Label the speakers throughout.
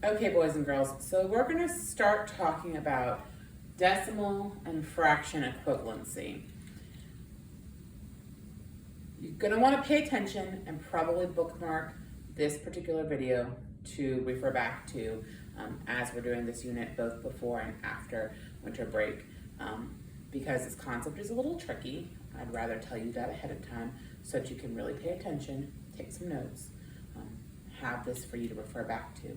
Speaker 1: Okay, boys and girls, so we're going to start talking about decimal and fraction equivalency. You're going to want to pay attention and probably bookmark this particular video to refer back to as we're doing this unit both before and after winter break. Because this concept is a little tricky, I'd rather tell you that ahead of time so that you can really pay attention, take some notes, have this for you to refer back to.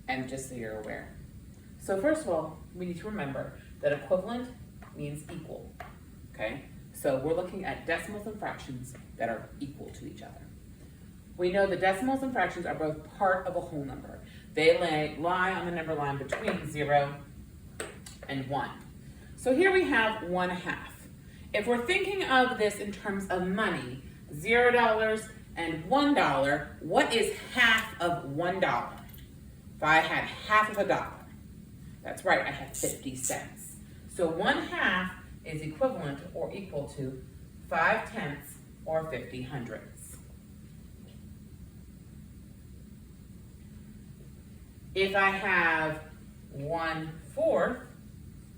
Speaker 1: And just so you're aware. So first of all, we need to remember that equivalent means equal, okay? So we're looking at decimals and fractions that are equal to each other. We know that decimals and fractions are both part of a whole number. They lie on the number line between 0 and 1. So here we have 1/2. If we're thinking of this in terms of money, $0 and $1, what is half of $1? If I had half of a dollar, that's right, I have 50 cents. So 1/2 is equivalent or equal to 5/10 or 50 hundredths. If I have 1/4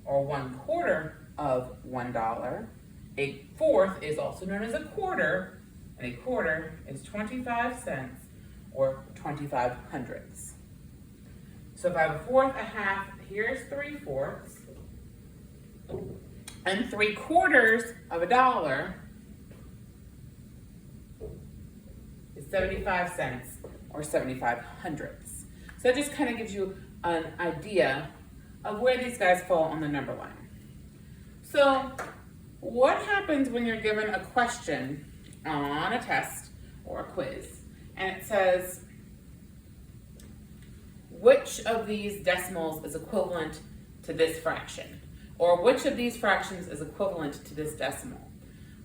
Speaker 1: or 1/4 of $1, a fourth is also known as a quarter, and a quarter is 25 cents or 25 hundredths. So if I have a fourth, a half, here's 3/4, and 3/4 of a dollar is 75 cents or 75 hundredths. So that just kind of gives you an idea of where these guys fall on the number line. So what happens when you're given a question on a test or a quiz, and it says, which of these decimals is equivalent to this fraction? Or which of these fractions is equivalent to this decimal?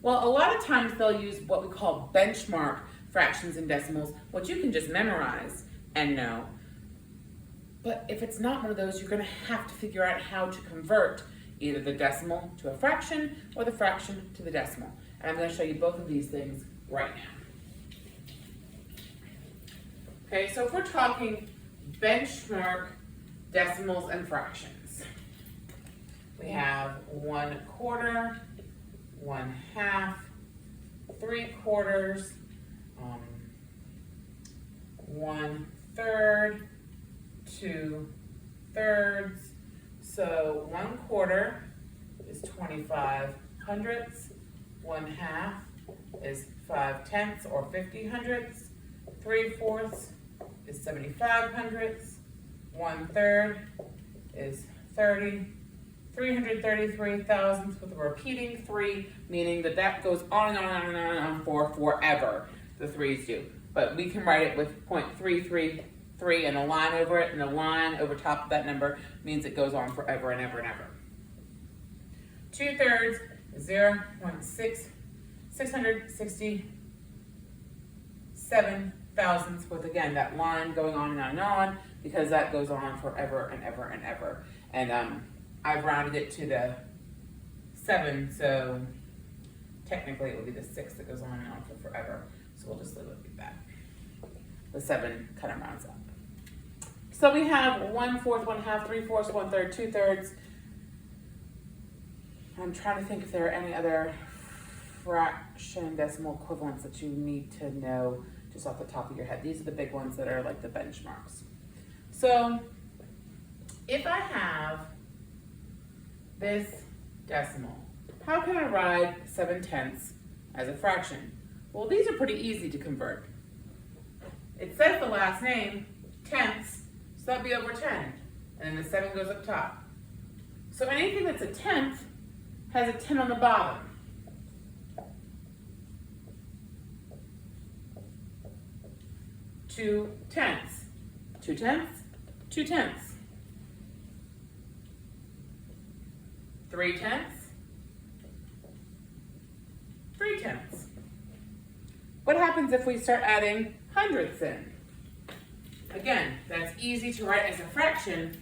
Speaker 1: Well, a lot of times they'll use what we call benchmark fractions and decimals, which you can just memorize and know. But if it's not one of those, you're going to have to figure out how to convert either the decimal to a fraction or the fraction to the decimal. And I'm going to show you both of these things right now. Okay, so if we're talking benchmark decimals and fractions, we have 1/4, 1/2, 3/4, 1/3, 2/3. So 1/4 is 25 hundredths, 1/2 is 5/10 or 50 hundredths, 3/4 is 75 hundredths, 1/3 is 333 thousandths with a repeating 3, meaning that that goes on and on and on and on for forever, the 3's do. But we can write it with 0.333 and a line over it, and a line over top of that number means it goes on forever and ever and ever. 2/3 is 0.667 thousandths with, again, that line going on and on and on, because that goes on forever and ever and ever. And I've rounded it to the 7, so technically it would be the 6 that goes on and on for forever. So we'll just leave it like that. The 7 kind of rounds up. So we have 1/4, 1/2, 3/4, 1/3, 2/3. I'm trying to think if there are any other fraction decimal equivalents that you need to know just off the top of your head. These are the big ones that are like the benchmarks. So if I have this decimal, how can I write 7/10 as a fraction? Well, these are pretty easy to convert. It says the last name, tenths, so that'd be over 10, and then the 7 goes up top. So anything that's a tenth has a 10 on the bottom. Two tenths, 2/10, 2/10. 3/10, 3/10. What happens if we start adding hundredths in? Again, that's easy to write as a fraction,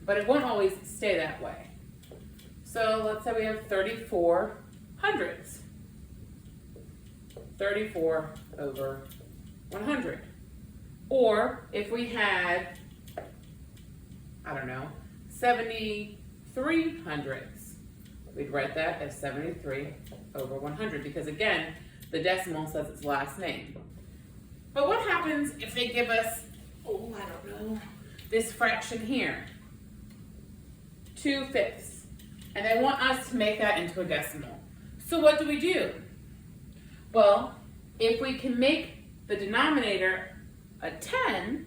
Speaker 1: but it won't always stay that way. So let's say we have 34 hundredths. 34 over 100. Or if we had, I don't know, 73 hundredths, we'd write that as 73 over 100 because again, the decimal says its last name. But what happens if they give us, oh, I don't know, this fraction here, 2/5, and they want us to make that into a decimal. So what do? Well, if we can make the denominator a 10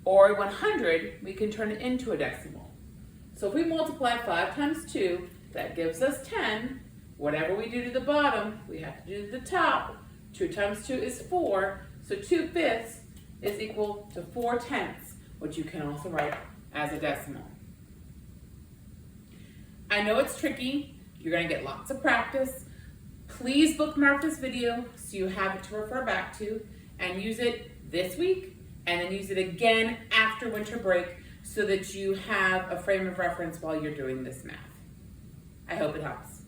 Speaker 1: or a 100, we can turn it into a decimal. So if we multiply 5 times 2, that gives us 10. Whatever we do to the bottom, we have to do to the top. 2 times 2 is 4, so 2/5 is equal to 4/10, which you can also write as a decimal. I know it's tricky. You're going to get lots of practice. Please bookmark this video so you have it to refer back to and use it this week and then use it again after winter break so that you have a frame of reference while you're doing this math. I hope it helps.